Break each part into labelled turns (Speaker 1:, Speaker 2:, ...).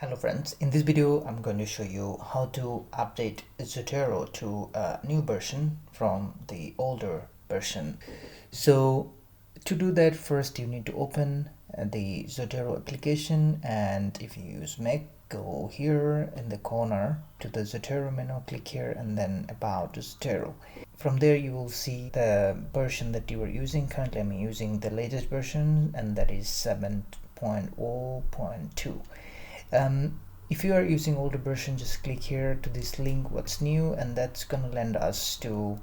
Speaker 1: Hello friends, in this video I'm going to show you how to update Zotero to a new version from the older version. So to do that, first you need to open the Zotero application, and if you use Mac, go here in the corner to the Zotero menu, click here and then about Zotero. From there you will see the version that you are using. Currently I'm using the latest version, and that is 7.0.2. If you are using older version, just click here to this link, what's new, and that's gonna land us to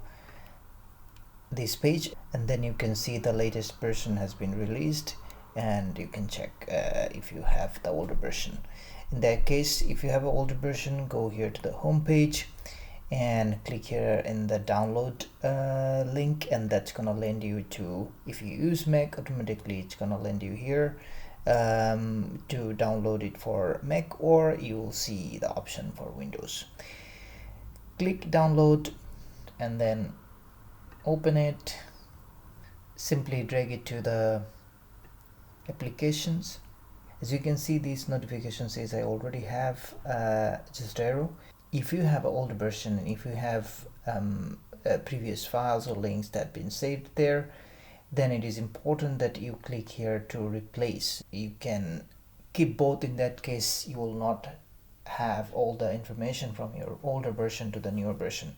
Speaker 1: this page, and then you can see the latest version has been released, and you can check if you have the older version. In that case, if you have an older version, go here to the home page and click here in the download link, and that's gonna land you to, if you use Mac, automatically it's gonna land you here to download it for Mac, or you will see the option for Windows. Click download and then open it. Simply drag it to the applications. As you can see, these notifications says I already have Zotero. If you have an older version, if you have previous files or links that have been saved there, then it is important that you click here to replace. You can keep both. In that case, you will not have all the information from your older version to the newer version.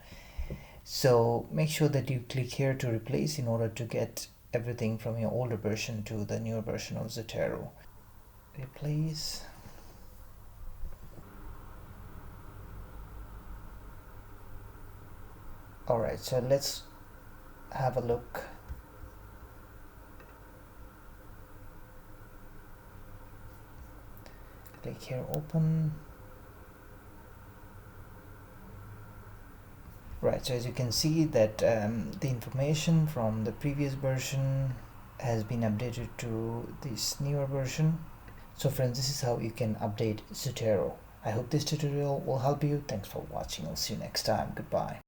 Speaker 1: So make sure that you click here to replace in order to get everything from your older version to the newer version of Zotero. Replace. Alright, so let's have a look. Click here, open. Right, so as you can see that the information from the previous version has been updated to this newer version. So friends, this is how you can update Zotero. I hope this tutorial will help you. Thanks for watching. I'll see you next time. Goodbye.